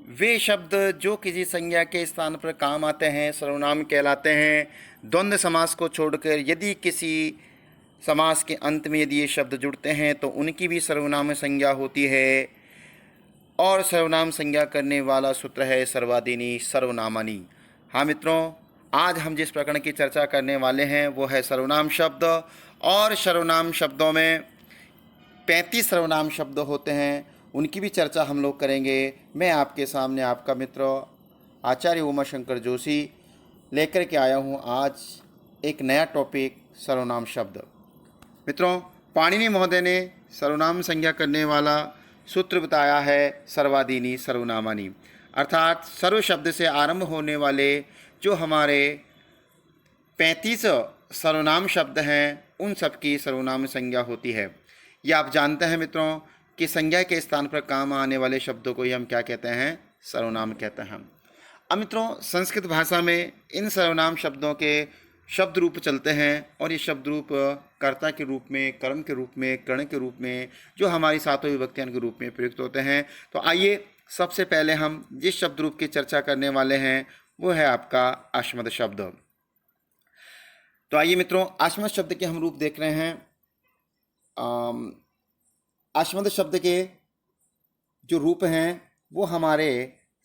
वे शब्द जो किसी संज्ञा के स्थान पर काम आते हैं सर्वनाम कहलाते हैं। द्वंद्व समास को छोड़कर यदि किसी समास के अंत में यदि ये शब्द जुड़ते हैं तो उनकी भी सर्वनाम संज्ञा होती है। और सर्वनाम संज्ञा करने वाला सूत्र है सर्वादीनी सर्वनामानी। हाँ मित्रों, आज हम जिस प्रकरण की चर्चा करने वाले हैं वो है सर्वनाम शब्द। और सर्वनाम शब्दों में 35 सर्वनाम शब्द होते हैं, उनकी भी चर्चा हम लोग करेंगे। मैं आपके सामने आपका मित्र आचार्य उमाशंकर जोशी लेकर के आया हूँ आज एक नया टॉपिक सर्वनाम शब्द। मित्रों, पाणिनि महोदय ने सर्वनाम संज्ञा करने वाला सूत्र बताया है सर्वादीनी सर्वनामानी, अर्थात सर्व शब्द से आरंभ होने वाले जो हमारे 35 सर्वनाम शब्द हैं उन सब की सर्वनाम संज्ञा होती है। ये आप जानते हैं मित्रों कि संज्ञा के स्थान पर काम आने वाले शब्दों को ही हम क्या कहते हैं? सर्वनाम कहते हैं। अब मित्रों, संस्कृत भाषा में इन सर्वनाम शब्दों के शब्द रूप चलते हैं और ये शब्द रूप कर्ता के रूप में, कर्म के रूप में, कर्ण के रूप में, जो हमारी सातों विभक्तियां के रूप में प्रयुक्त होते हैं। तो आइए सबसे पहले हम जिस शब्द रूप की चर्चा करने वाले हैं वो है आपका आश्मद शब्द। तो आइए मित्रों, आश्मद शब्द के हम रूप देख रहे हैं। आश्मद शब्द के जो रूप हैं वो हमारे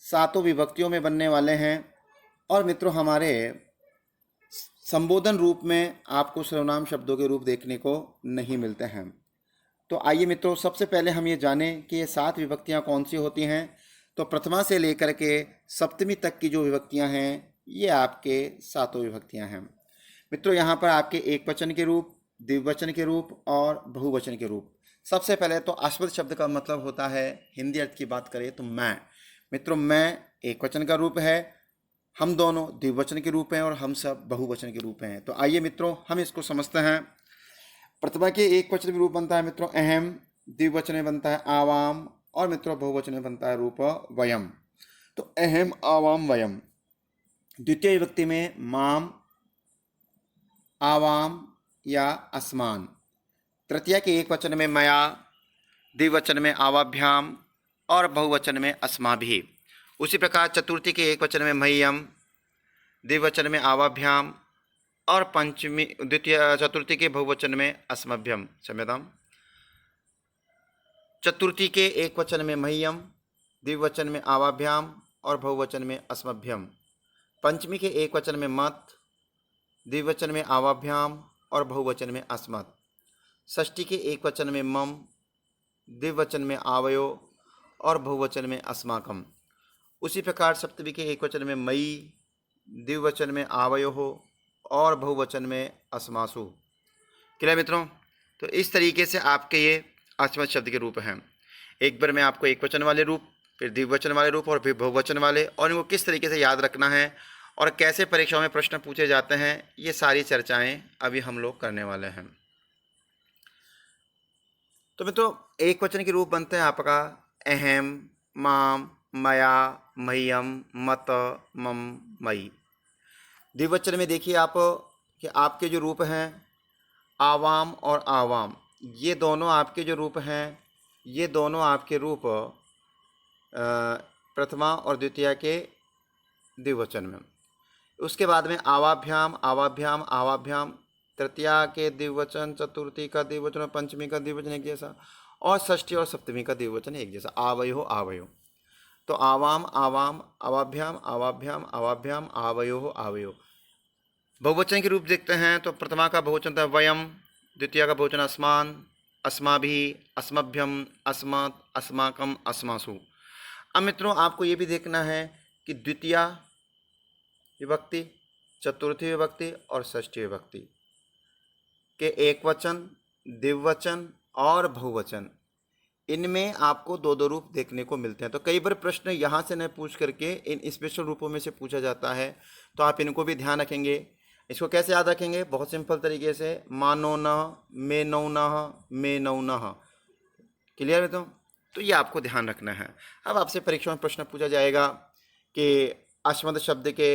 सातों विभक्तियों में बनने वाले हैं। और मित्रों, हमारे संबोधन रूप में आपको सर्वनाम शब्दों के रूप देखने को नहीं मिलते हैं। तो आइए मित्रों, सबसे पहले हम ये जानें कि ये 7 विभक्तियाँ कौन सी होती हैं। तो प्रथमा से लेकर के सप्तमी तक की जो विभक्तियाँ हैं ये आपके सातों विभक्तियाँ हैं। मित्रों, यहाँ पर आपके एक वचन के रूप, द्विवचन के रूप और बहुवचन के रूप। सबसे पहले तो आश्वद शब्द का मतलब होता है, हिंदी अर्थ की बात करें तो मैं। मित्रों, मैं एक वचन का रूप है, हम दोनों द्विवचन के रूप हैं और हम सब बहुवचन के रूप हैं। तो आइए मित्रों, हम इसको समझते हैं। प्रतिभा के एक वचन में रूप बनता है मित्रों अहम, द्विवचन में बनता है आवाम और मित्रों बहुवचन में बनता है रूप वयम। तो अहम, आवाम, वयम। द्वितीय विभक्ति में माम, आवाम या अस्मान। तृतीया के एक वचन में मया, द्विवचन में आवाभ्याम और बहुवचन में अस्माभिः। उसी प्रकार चतुर्थी के एक वचन में मह्यम, द्विवचन में आवाभ्याम और पंचमी चतुर्थी के बहुवचन में अस्मभ्यम। क्षम्यताम। चतुर्थी के एक वचन में मह्यम, द्विवचन में आवाभ्याम और बहुवचन में अस्मभ्यम। पंचमी के एक वचन में मत, द्विवचन में आवाभ्याम और बहुवचन में अस्मत्। षष्ठी के एक वचन में मम, द्विवचन में आवयो और बहुवचन में अस्माकम। उसी प्रकार सप्तमी के एक वचन में मई, द्विवचन में आवयो हो और बहुवचन में अस्मासु। क्लियर मित्रों? तो इस तरीके से आपके ये आश्मद शब्द के रूप हैं। एक बार मैं आपको एक वचन वाले रूप, फिर द्विवचन वाले रूप और फिर बहुवचन वाले, और इनको किस तरीके से याद रखना है और कैसे परीक्षाओं में प्रश्न पूछे जाते हैं, ये सारी चर्चाएं अभी हम लोग करने वाले हैं। तो मित्रों, एक वचन के रूप बनते हैं आपका अहम, माम, मया, मह्यम, मत, मम, मई। द्विवचन में देखिए आप कि आपके जो रूप हैं आवाम और आवाम, ये दोनों आपके जो रूप हैं ये दोनों आपके रूप प्रथमा और द्वितीया के द्विवचन में। उसके बाद में आवाभ्याम, आवाभ्याम, आवाभ्याम, तृतीया के द्विवचन, चतुर्थी का द्विवचन और पंचमी का द्विवचन एक जैसा, और षष्ठी और सप्तमी का द्विवचन एक जैसा, आवयो आवयो। तो आवाम, आवाम, आवाभ्याम, आवाभ्याम, आवाभ्याम, आवयो आवयो। बहुवचन के रूप देखते हैं तो प्रथमा का बहुवचन था वयम, द्वितीय का बहुवचन अस्मान, अस्माभिः, अस्मभ्यम, अस्मत्, अस्माकम, अस्मासु। अब मित्रों, आपको ये भी देखना है कि द्वितीया विभक्ति, चतुर्थी विभक्ति और षष्ठी विभक्ति के एक वचन, द्विवचन और बहुवचन, इनमें आपको दो दो रूप देखने को मिलते हैं। तो कई बार प्रश्न यहाँ से न पूछ करके इन स्पेशल रूपों में से पूछा जाता है, तो आप इनको भी ध्यान रखेंगे। इसको कैसे याद रखेंगे? बहुत सिंपल तरीके से, मानो न, मे नौ न, मे नौ न। क्लियर है? तो ये आपको ध्यान रखना है। अब आपसे परीक्षा में प्रश्न पूछा जाएगा कि आश्मद शब्द के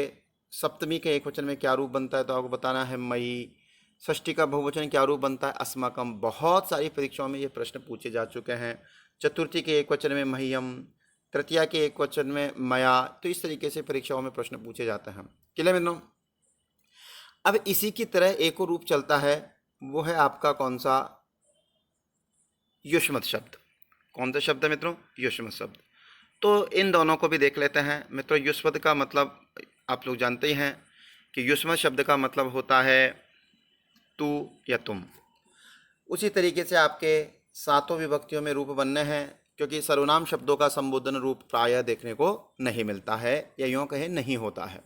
सप्तमी के एक वचन में क्या रूप बनता है, तो आपको बताना है मई। षष्ठी का बहुवचन क्या रूप बनता है? अस्माकम। बहुत सारी परीक्षाओं में ये प्रश्न पूछे जा चुके हैं। चतुर्थी के एक वचन में मह्यम, तृतीया के एक वचन में मया। तो इस तरीके से परीक्षाओं में प्रश्न पूछे जाते हैं। क्लियर मित्रों? अब इसी की तरह एक और रूप चलता है, वो है आपका कौन सा? युष्मत शब्द। कौन सा शब्द है मित्रों? युष्मत शब्द। तो इन दोनों को भी देख लेते हैं मित्रों। युष्मत का मतलब आप लोग जानते ही हैं कि युष्मत शब्द का मतलब होता है तू या तुम। उसी तरीके से आपके सातों विभक्तियों में रूप बनने हैं, क्योंकि सर्वनाम शब्दों का संबोधन रूप प्रायः देखने को नहीं मिलता है, या यूँ कहें नहीं होता है।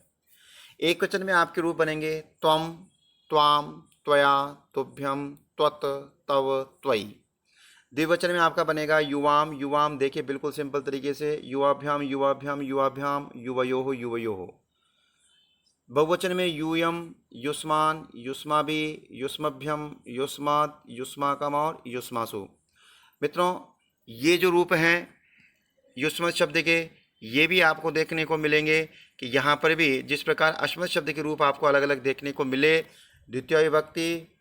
एक वचन में आपके रूप बनेंगे त्वम, त्वाम, त्वया, तुभ्यम, त्वत, तव, त्वयि। द्विवचन में आपका बनेगा युवाम, युवाम। देखिए बिल्कुल सिंपल तरीके से युवाभ्याम, युवाभ्याम, युवाभ्याम, युवयोः, युवयोः। बहुवचन में यूयम, युष्मान, युष्माभि, युष्मभ्यम, युष्मात्, युष्माकम और युष्मासु। मित्रों, ये जो रूप हैं युष्मत शब्द के, ये भी आपको देखने को मिलेंगे कि यहाँ पर भी जिस प्रकार अश्मत शब्द के रूप आपको अलग अलग देखने को मिले, द्वितीय विभक्ति,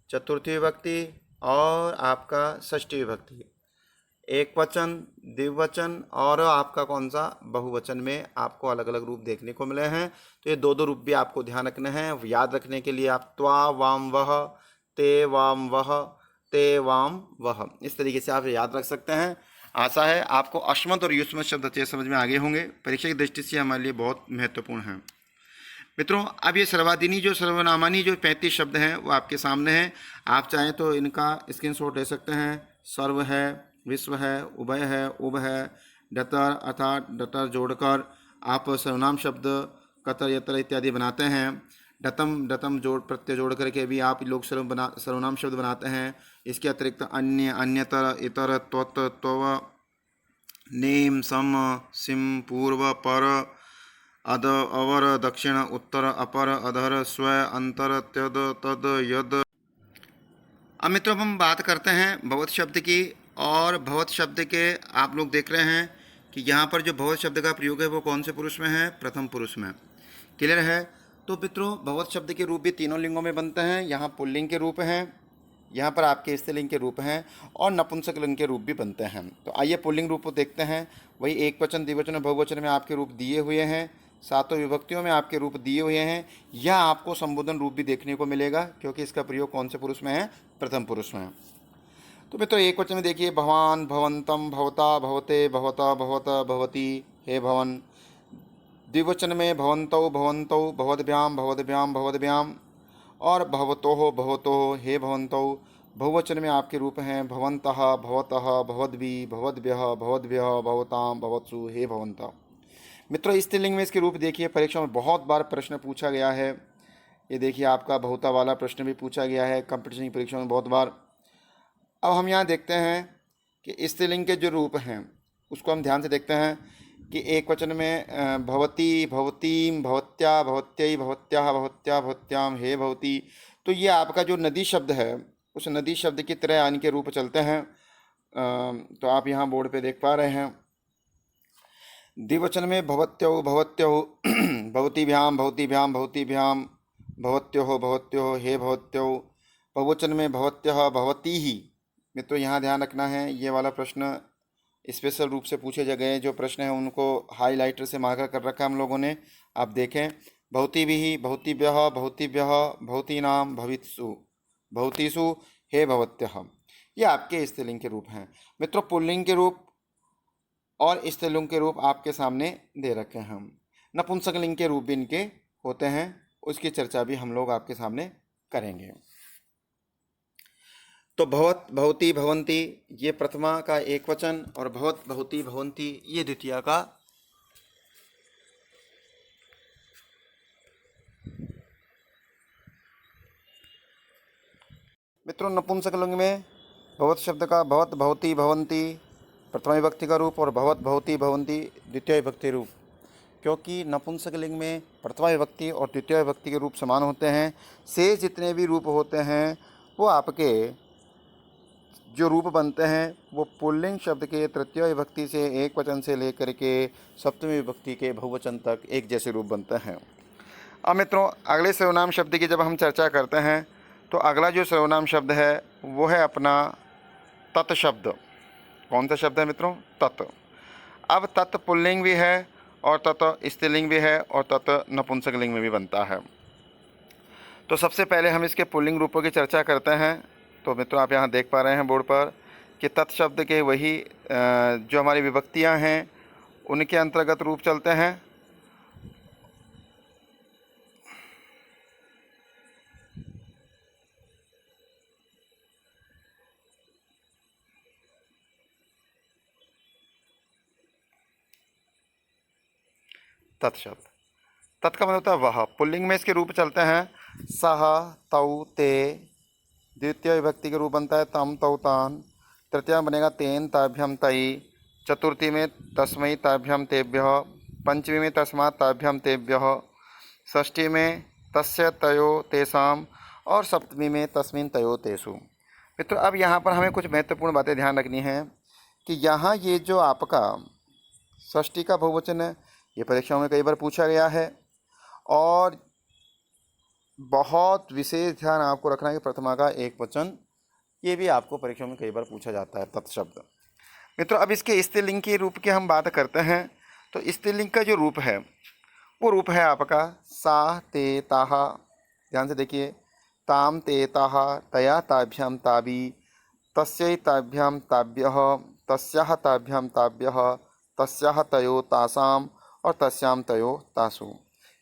चतुर्थी विभक्ति और आपका षष्ठी विभक्ति, एक वचन, द्विवचन और आपका कौन सा? बहुवचन में आपको अलग अलग रूप देखने को मिले हैं। तो ये दो दो रूप भी आपको ध्यान रखने हैं। याद रखने के लिए आप त्वा वाम वह, ते वाम वह, ते वाम वह, इस तरीके से आप याद रख सकते हैं। आशा है आपको अश्मत और युष्मत शब्द अच्छे समझ में आगे होंगे। परीक्षा की दृष्टि से हमारे लिए बहुत महत्वपूर्ण है मित्रों। अब ये सर्वाधिनी जो सर्वनामानी जो 35 शब्द हैं वो आपके सामने हैं। आप चाहें तो इनका स्क्रीनशॉट ले सकते हैं। सर्व है, विश्व है, उभय है, उभ है, डतर अर्थात डतर जोड़कर आप सर्वनाम शब्द कतर यतर इत्यादि बनाते हैं। डतम डतम जोड़ प्रत्यय जोड़ करके भी आप लोग सर्वनाम शब्द बनाते हैं। इसके अतिरिक्त अन्य, अन्यतर, इतर, त्वत, त्वव, नेम, सम, सिम, पूर्व, पर, अद, अवर, दक्षिण, उत्तर, अपर, अधर, स्व, अंतर, त्यद, तद, यद। अब मित्रों हम बात करते हैं भवत शब्द की। और भवत शब्द के आप लोग देख रहे हैं कि यहाँ पर जो भवत शब्द का प्रयोग है वो कौन से पुरुष में है? प्रथम पुरुष में। क्लियर है? तो मित्रों भवत शब्द के रूप भी तीनों लिंगों में बनते हैं। यहाँ पुल्लिंग के रूप हैं, यहाँ पर आपके स्त्रीलिंग के रूप हैं और नपुंसक लिंग के रूप भी बनते हैं। तो आइए पुल्लिंग रूप को देखते हैं। वही एक वचन, द्विवचन और बहुवचन में आपके रूप दिए हुए हैं। सातों विभक्तियों में आपके रूप दिए हुए हैं। यह आपको संबोधन रूप भी देखने को मिलेगा, क्योंकि इसका प्रयोग कौन से पुरुष में है? प्रथम पुरुष में। तो मित्रों एक वचन में देखिए भवान, भवंतम, भवता, भवते, भवता, भवत, भवती, हे भवन। द्विवचन में भवन्तौ, भवन्तौ, भवद्भ्याम, भवद्भ्याम, भवद्भ्याम और भवतोः, भवतोः, हे भवन्तौ। बहुवचन में आपके रूप हैं भवन्तः, भवतः, भवद्भिः, भवद्भ्यः, भवद्भ्यः, भवतां, भवत्सु, हे भवन्तः। मित्रों स्त्रीलिंग में इसके रूप देखिए परीक्षा में बहुत बार प्रश्न पूछा गया है। ये देखिए आपका बहुता वाला प्रश्न भी पूछा गया है कंपटीशन की परीक्षा में बहुत बार। अब हम यहाँ देखते हैं कि स्त्रीलिंग के जो रूप हैं उसको हम ध्यान से देखते हैं कि एक वचन में भवती, भवतीम, भवत्या, भवत्यै, भवत्याः, भवत्या, भवत्याम, हे भवती। तो ये आपका जो नदी शब्द है उस नदी शब्द की तरह यानी के रूप चलते हैं। तो आप यहाँ बोर्ड पे देख पा रहे हैं। द्विवचन में भवत्यौ, भवत्योः, भवतीभ्याम, भवतीभ्याम, भवतीभ्याम, भवत्योः, भवत्योः, हे भवत्योः। बहुवचन में भवत्यः, भवतीः। मित्रों यहाँ ध्यान रखना है, ये वाला प्रश्न स्पेशल रूप से पूछे गए जो प्रश्न हैं उनको हाईलाइटर से मार्कर कर रखा है हम लोगों ने। आप देखें भवतीभिः, भवतीभ्यः, भवतीभ्यः, भवतीनां, भवित्सु, भवतीषु, हे भवत्यः। ये आपके स्त्रीलिंग के रूप हैं। मित्रों पुल्लिंग के रूप और स्त्रीलिंग के रूप आपके सामने दे रखे हैं हम। नपुंसकलिंग के रूप भी इनके होते हैं, उसकी चर्चा भी हम लोग आपके सामने करेंगे। तो भवत, भवती, भवंती ये प्रथमा का एक वचन और भवत, भवती, भवंती ये द्वितीया का। मित्रों नपुंसकलिंग में भवत शब्द का भवत, भवती, भवंती प्रथमा विभक्ति का रूप और भवत, भवती, भवंती द्वितीय विभक्ति रूप। क्योंकि नपुंसकलिंग में प्रथमा विभक्ति और द्वितीय विभक्ति के रूप समान होते हैं, शेष जितने भी रूप होते हैं वो आपके जो रूप बनते हैं वो पुल्लिंग शब्द के तृतीय विभक्ति से एक वचन से लेकर के सप्तमी विभक्ति के बहुवचन तक एक जैसे रूप बनते हैं। अब मित्रों अगले सर्वनाम शब्द की जब हम चर्चा करते हैं तो अगला जो सर्वनाम शब्द है वो है अपना तत् शब्द। कौन सा शब्द है मित्रों? तत्। अब तत् पुल्लिंग भी है और तत् स्त्रीलिंग भी है और तत् नपुंसकलिंग में भी बनता है। तो सबसे पहले हम इसके पुल्लिंग रूपों की चर्चा करते हैं। तो मित्रों, आप यहाँ देख पा रहे हैं बोर्ड पर कि तत् शब्द के वही जो हमारी विभक्तियाँ हैं उनके अंतर्गत रूप चलते हैं। तत् शब्द, तत् का मतलब होता है वह। पुल्लिंग में इसके रूप चलते हैं सह, तौ, ते। द्वितीय विभक्ति के रूप बनता है तम, तौ, तान। तृतीय में बनेगा तेन, ताभ्यम, तई। चतुर्थी में तस्मै, ताभ्यम, तेभ्यः। पंचमी में तस्मात्, ताभ्यम, तेभ्यः। षष्ठी में तस्य, तयो, तेषाम। और सप्तमी में तस्मिन्, तयो, तेषु। मित्रों, अब यहाँ पर हमें कुछ महत्वपूर्ण बातें ध्यान रखनी है कि यहाँ ये जो आपका षष्ठी का बहुवचन है, ये परीक्षाओं में कई बार पूछा गया है। और बहुत विशेष ध्यान आपको रखना है कि प्रथमा का एक वचन, ये भी आपको परीक्षाओं में कई बार पूछा जाता है, तत्शब्द। मित्रों, अब इसके स्त्रीलिंग के रूप की हम बात करते हैं। तो स्त्रीलिंग का जो रूप है वो रूप है आपका सा, ते, ताहा। ध्यान से देखिए, ताम, ते, ताहा, तया, ताभ्याम, ताबी। तस्यै, ताभ्याम, ताभ्यः। तस्याः, ताभ्याम, ताभ्यः। तस्याः, तयो, तासाम। और तस्याम, तयो, तासु।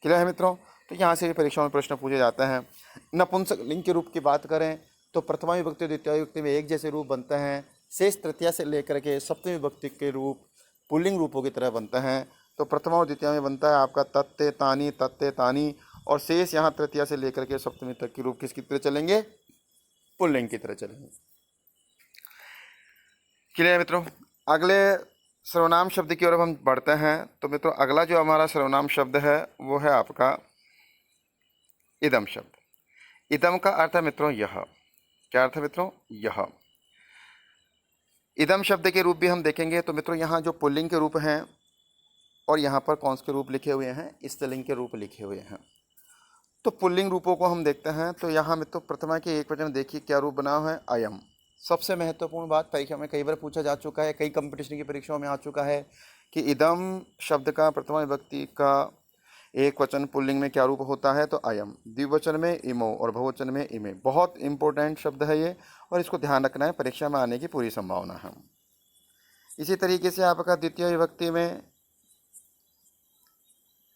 क्लियर है मित्रों? तो यहाँ से भी परीक्षाओं में प्रश्न पूछे जाते हैं। नपुंसकलिंग के रूप की बात करें तो प्रथमा विभक्ति द्वितीय विभक्ति में एक जैसे रूप बनते हैं। शेष तृतीया से लेकर के सप्तमी विभक्ति के रूप पुल्लिंग रूपों की तरह बनते हैं। तो प्रथमा और द्वितीय में बनता है आपका तत्ते, तानी, तत्ते, तानी। और शेष यहाँ तृतीया से लेकर के सप्तमी तक के रूप किसकी तरह चलेंगे? पुल्लिंग की तरह चलेंगे। क्लियर है मित्रों? अगले सर्वनाम शब्द की ओर हम बढ़ते हैं। तो मित्रों, अगला जो हमारा सर्वनाम शब्द है वो है आपका इदम शब्द। इदम का अर्थ है मित्रों यह। क्या अर्थ है मित्रों? यह। इदम शब्द के रूप भी हम देखेंगे। तो मित्रों, यहाँ जो पुल्लिंग के रूप हैं और यहाँ पर कौन से रूप लिखे हुए हैं? स्त्रीलिंग के रूप लिखे हुए हैं। तो पुल्लिंग रूपों को हम देखते हैं। तो यहाँ मित्रों, प्रथमा के एक वचन देखिए क्या रूप बना हुआ है? अयम। सबसे महत्वपूर्ण बात, परीक्षा में कई बार पूछा जा चुका है, कई कंपटीशन की परीक्षाओं में आ चुका है कि इदम शब्द का प्रथमा विभक्ति का एक वचन पुल्लिंग में क्या रूप होता है? तो अयम। द्विवचन में इमो और बहुवचन में इमे। बहुत इंपॉर्टेंट शब्द है ये और इसको ध्यान रखना है, परीक्षा में आने की पूरी संभावना है। इसी तरीके से आपका द्वितीय विभक्ति में,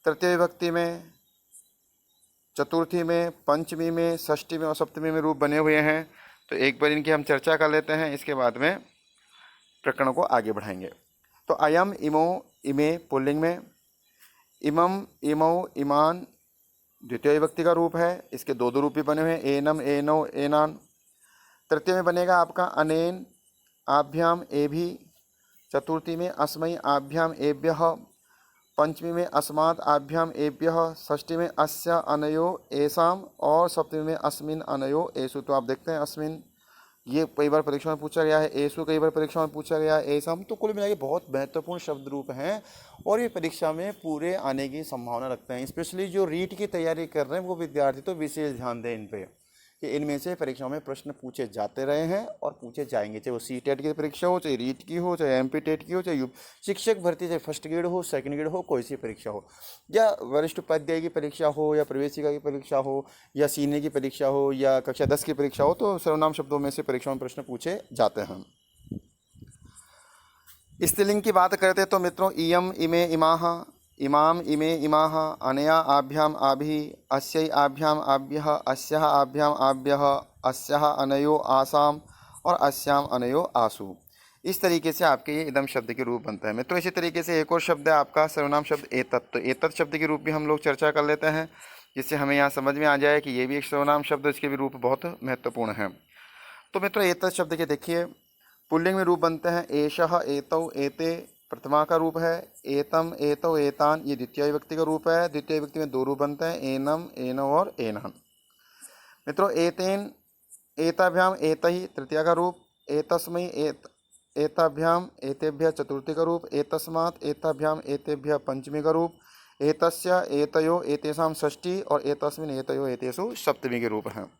तृतीय विभक्ति में, चतुर्थी में, पंचमी में, षष्ठी में और सप्तमी में रूप बने हुए हैं। तो एक बार इनकी हम चर्चा कर लेते हैं, इसके बाद में प्रकरण को आगे बढ़ाएंगे। तो अयम, इमो, इमे पुल्लिंग में। इमम, इमौ, इमान द्वितीय विभक्ति का रूप है। इसके दो रूप भी बने हुए हैं, एनम, एनो, एनान। तृतीय में बनेगा आपका अनेन, आभ्याम, एभी। चतुर्थी में अस्मै, आभ्याम, एभ्यः। पंचमी में अस्मात्, आभ्याम, एभ्यः। षष्ठी में अस्य, अनयो, एसाम। और सप्तमी में अस्मिन्, अनयो, एषु। तो आप देखते हैं अस्मिन् ये कई बार परीक्षा में पूछा गया है, एसु कई बार परीक्षा में पूछा गया है, एसम। तो कुल मिला के बहुत महत्वपूर्ण शब्द रूप हैं और ये परीक्षा में पूरे आने की संभावना रखते हैं। स्पेशली जो रीट की तैयारी कर रहे हैं वो विद्यार्थी तो विशेष ध्यान दें इन पे कि इनमें से परीक्षाओं में प्रश्न पूछे जाते रहे हैं और पूछे जाएंगे, चाहे वो सी-टेट की परीक्षा हो, चाहे रीट की हो, चाहे एमपी-टेट की हो, चाहे शिक्षक भर्ती, चाहे फर्स्ट ग्रेड हो, सेकंड ग्रेड हो, कोई सी परीक्षा हो, या वरिष्ठ उपाध्याय की परीक्षा हो, या प्रवेशिका की परीक्षा हो, या सीनियर की परीक्षा हो, या कक्षा 10 की परीक्षा हो। तो सर्वनाम शब्दों में से परीक्षाओं में प्रश्न पूछे जाते हैं। स्त्रीलिंग की बात करते तो मित्रों, इयम, इमे, इमाह, इमाम, इमे, इमाह। अनया, आभ्याम, आभि। अस्यै, आभ्याम, आभ्यः। अस्याः, आभ्याम, आभ्यः। अस्याः, अनयो, आसाम। और अस्याम, अनयो, आसु। इस तरीके से आपके ये इदम शब्द के रूप बनता है मित्रों। इसी तरीके से एक और शब्द है आपका सर्वनाम शब्द एतत्। तो एतत् शब्द के रूप भी हम लोग चर्चा कर लेते हैं, जिससे हमें यहाँ समझ में आ जाए कि ये भी एक सर्वनाम शब्द, इसके भी रूप बहुत महत्वपूर्ण हैं। तो मित्रों, एतत् शब्द के देखिए पुल्लिंग में रूप बनते हैं एषः, एतौ, एते प्रथमा का रूप है। एतम, एतौ, एतान ये द्वितीय विभक्ति का रूप है। द्वितीय विभक्ति में दो रूप बनते हैं, एनम, एनौ और एनान। मित्रों, एतेन, एताभ्याम, एतहि तृतीया का रूप। एतस्मै, एताभ्याम, एतेभ्यः चतुर्थी का रूप। एतस्मात्, एताभ्याम, एतेभ्यः पंचमी का रूप। एतस्य, एतयो, एतेषाम षष्ठी। और एतस्मिन्, एतयो, एतेषु सप्तमी के रूप हैं।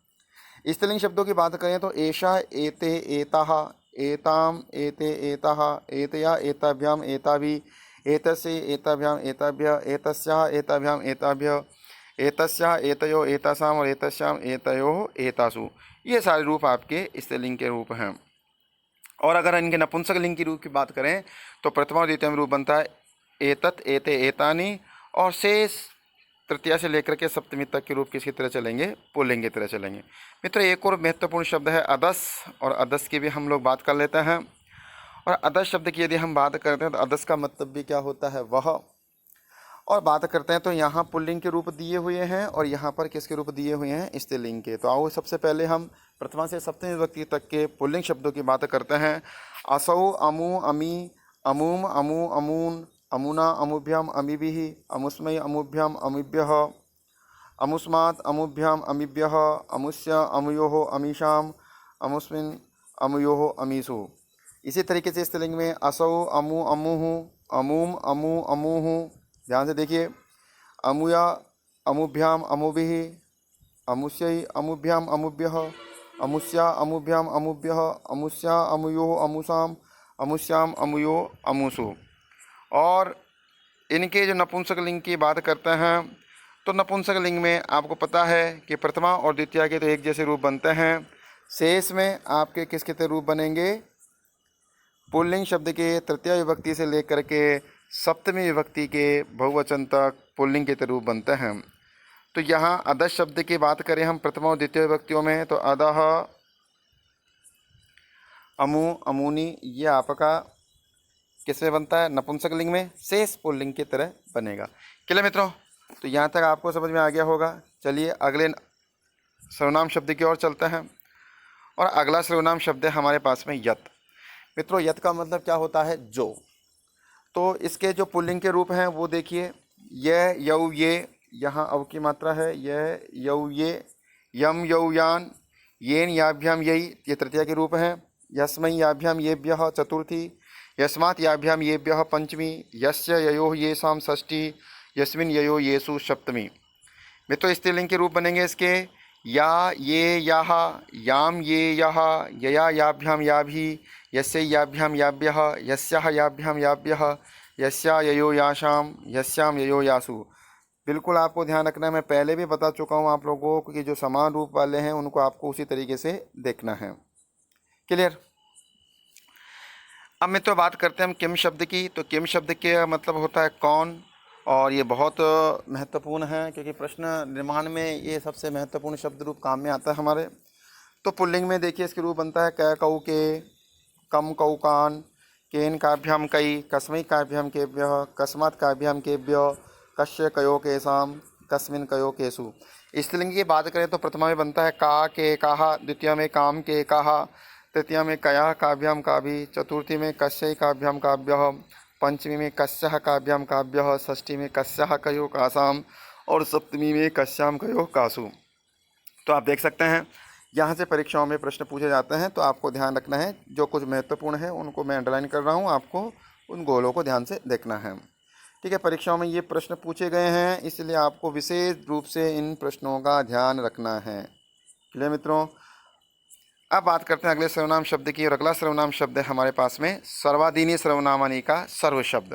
स्त्रीलिंग शब्दों की बात करें तो एषा, एते, एताः, एताम, एते, एताः, एतया, एताभ्याम, एताभि, एतस्य, एताभ्याम, एताभ्य, एतस्याः, एताभ्याम, एताभ्य, एतस्याः, एतयो, एतासाम और एतस्याम, एतयोः, एतासु। ये सारे रूप आपके स्त्रीलिंग के रूप हैं। और अगर इनके नपुंसक लिंग की रूप की बात करें तो प्रथमा और द्वितीय में रूप बनता है एतत, एते, एतानि, और शेष तृतीया से लेकर के सप्तमी तक के रूप किसकी तरह चलेंगे? पुल्लिंग की तरह चलेंगे। मित्र, एक और महत्वपूर्ण शब्द है अदस, और अदस की भी हम लोग बात कर लेते हैं। और अदस शब्द की यदि हम बात करते हैं तो अदस का मतलब भी क्या होता है? वह। और बात करते हैं तो यहाँ पुल्लिंग के रूप दिए हुए हैं और यहाँ पर किसके रूप दिए हुए हैं? स्त्रीलिंग के। तो आओ सबसे पहले हम प्रथमा से सप्तमी विभक्ति तक के पुल्लिंग शब्दों की बात करते हैं। असौ, अमु, अमी, अमुम, अमु, अमून, अमुना, अमुभ्याम, अमीभिः, अमुस्मै, अमुभ्याम, अमीभ्यः, अमुस्मात्, अमुभ्याम, अमीभ्यः, अमुस्य, अमुयोः, अमीषाम, अमुस्मिन्, अमुयोः, अमीषु। इसी तरीके से स्त्रीलिंग में असौ, अमु, अमुः, अमूम, अमु, अमुः। ध्यान से देखिए, अमुया, अमुभ्याम, अमुभिः, अमुष्यै, अमुभ्याम, अमुभ्यः, अमुष्या, अमुभ्याम, अमुभ्यः, अमुष्या, अमुयोः, अमुषाम, अमुष्याम, अमुयो, अमुषु। और इनके जो नपुंसक लिंग की बात करते हैं तो नपुंसक लिंग में आपको पता है कि प्रथमा और द्वितीया के तो एक जैसे रूप बनते हैं। शेष में आपके किस कितने रूप बनेंगे? पुल्लिंग शब्द के तृतीय विभक्ति से लेकर के सप्तमी विभक्ति के बहुवचन तक पुल्लिंग के रूप बनते हैं। तो यहाँ अदस शब्द की बात करें हम प्रथमा और द्वितीय विभक्तियों में तो अदह, अमु, अमूनी, ये आपका किसमें बनता है? नपुंसक लिंग में, शेष पुल्लिंग की तरह बनेगा। क्लियर मित्रों? तो यहाँ तक आपको समझ में आ गया होगा। चलिए अगले सर्वनाम शब्द की ओर चलते हैं। और अगला सर्वनाम शब्द है हमारे पास में यत। मित्रों, यत का मतलब क्या होता है? जो। तो इसके जो पुल्लिंग के रूप हैं वो देखिए, यह, यौ, ये, यहाँ अव की मात्रा है, यह, यौ, ये, यम, यौ, यान, येन, याभ्याम, यही, ये तृतीया के रूप हैं। यस्मै, याभ्याम, येभ्यः, चतुर्थी। यस्मात्, याभ्याम, येभ्यः, पंचमी। यस्य, ययोः, येषां, षष्ठी। यस्मिन्, ययो, येषु, सप्तमी। मित्रों, स्त्रीलिंग के रूप बनेंगे इसके या, ये, याः, याम, ये, यः, यया, याभ्याम, याभि, यस्यै, याभ्याम, याभ्यः, यस्याः, याभ्याम, याभ्यः, यस्या, ययो, यासाम, यस्याम, ययो, यासु। बिल्कुल आपको ध्यान रखना है, मैं पहले भी बता चुका हूँ आप लोगों को कि जो समान रूप वाले हैं उनको आपको उसी तरीके से देखना है। क्लियर? अब मित्रों बात करते हैं हम किम शब्द की। तो किम शब्द के मतलब होता है कौन, और ये बहुत महत्वपूर्ण है क्योंकि प्रश्न निर्माण में ये सबसे महत्वपूर्ण शब्द रूप काम में आता है हमारे। तो पुल्लिंग में देखिए इसके रूप बनता है कै, कौ, के, कम, कौ, कान, केन, काभ्याम, कई, कस्मै, काभ्याम, केभ्यः, कस्मात्, काभ्याम, केभ्यः, कस्य, कयो, केषां, कस्मिन्, कयो, केषु। स्त्रीलिंग की बात करें तो प्रथमा में बनता है का, के, काहा, द्वितीय में काम, के, काहा, तृतीया में कया, काभ्याम, काभि, चतुर्थी में कस्यै, काभ्याम, काभ्यः, पंचमी में कस्याः, काभ्याम, काभ्यः, षष्ठी में कस्याः, कयो, कासाम, और सप्तमी में कस्याम, कयो, कासु। तो आप देख सकते हैं यहाँ से परीक्षाओं में प्रश्न पूछे जाते हैं, तो आपको ध्यान रखना है। जो कुछ महत्वपूर्ण है उनको मैं अंडरलाइन कर रहा हूँ, आपको उन गोलों को ध्यान से देखना है। ठीक है, परीक्षाओं में ये प्रश्न पूछे गए हैं, इसलिए आपको विशेष रूप से इन प्रश्नों का ध्यान रखना है। क्लियर मित्रों? अब बात करते हैं अगले सर्वनाम शब्द की। और अगला सर्वनाम शब्द है हमारे पास में सर्वाधीनी सर्वनामानी का सर्व शब्द।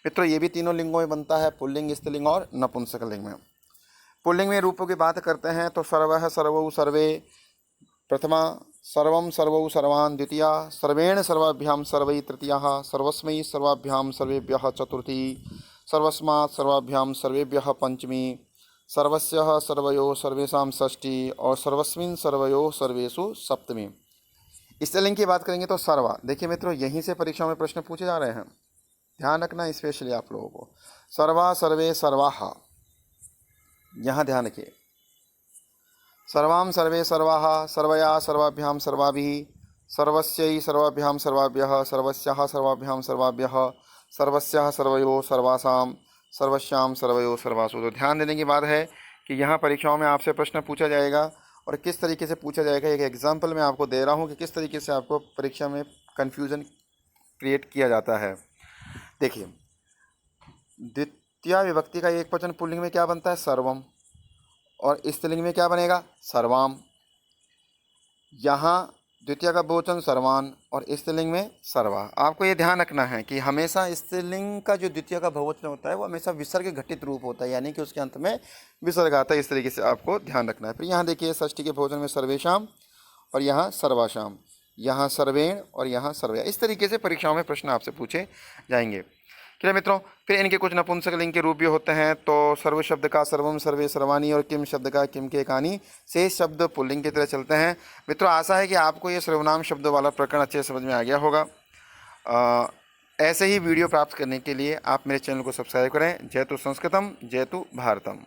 मित्रों, ये भी तीनों लिंगों में बनता है, पुल्लिंग, स्त्रीलिंग और नपुंसक लिंग में। पुल्लिंग में रूपों की बात करते हैं तो सर्वः, सर्वौ, सर्वे, प्रथमा, सर्वं, सर्वौ, सर्वान्, द्वितीया, सर्वेण, सर्वाभ्यां, सर्वै, तृतीया, सर्वस्मै, सर्वाभ्यां, सर्वेभ्यः, चतुर्थी, सर्वस्मात्, सर्वाभ्यां, सर्वेभ्यः, पंचमी, सर्वस्यः, सर्वयोः, सर्वेषां, षष्ठी, और सर्वस्मिन्, सर्वयोः, सर्वेषु, सप्तमी। स्त्रीलिंग की बात करेंगे तो सर्वा। देखिए मित्रों, यहीं से परीक्षा में प्रश्न पूछे जा रहे हैं, ध्यान रखना स्पेशली आप लोगों को। सर्वा, सर्वे, सर्वाः, यहाँ ध्यान रखिए। सर्वां, सर्वे, सर्वाः, सर्वया, सर्वाभ्यां, सर्वाभिः, सर्वस्यै, सर्वाभ्यां, सर्वाभ्यः, सर्वस्याः, सर्वाभ्यां, सर्वाभ्यः, सर्वस्याः, सर्वयोः, सर्वासां, सर्वस्यां, सर्वयोः, सर्वासु। तो ध्यान देने की बात है कि यहाँ परीक्षाओं में आपसे प्रश्न पूछा जाएगा, और किस तरीके से पूछा जाएगा एक एग्जाम्पल मैं आपको दे रहा हूँ कि किस तरीके से आपको परीक्षा में कन्फ्यूज़न क्रिएट किया जाता है। देखिए, द्वितीय विभक्ति का एक वचन पुल्लिंग में क्या बनता है? सर्वम, और स्त्रीलिंग में क्या बनेगा? सर्वाम। यहाँ द्वितीय का बहुवचन सर्वान और स्त्रीलिंग में सर्वा। आपको ये ध्यान रखना है कि हमेशा स्त्रीलिंग का जो द्वितीय का बहुवचन होता है वो हमेशा विसर्ग घटित रूप होता है, यानी कि उसके अंत में विसर्ग आता है। इस तरीके से आपको ध्यान रखना है। फिर यहाँ देखिए षष्ठी के बहुवचन में सर्वेशाम और यहाँ सर्वाशाम, यहाँ सर्वेण और यहाँ सर्वया। इस तरीके से परीक्षाओं में प्रश्न आपसे पूछे जाएंगे। ठीक है मित्रों, फिर इनके कुछ नपुंसकलिंग के रूप भी होते हैं। तो सर्व शब्द का सर्वम, सर्वे, सर्वाणी और किम शब्द का किम के कानी, शेष शब्द पुल्लिंग की तरह चलते हैं। मित्रों, आशा है कि आपको ये सर्वनाम शब्द वाला प्रकरण अच्छे समझ में आ गया होगा। ऐसे ही वीडियो प्राप्त करने के लिए आप मेरे चैनल को सब्सक्राइब करें। जयतु संस्कृतम, जयतु भारतम।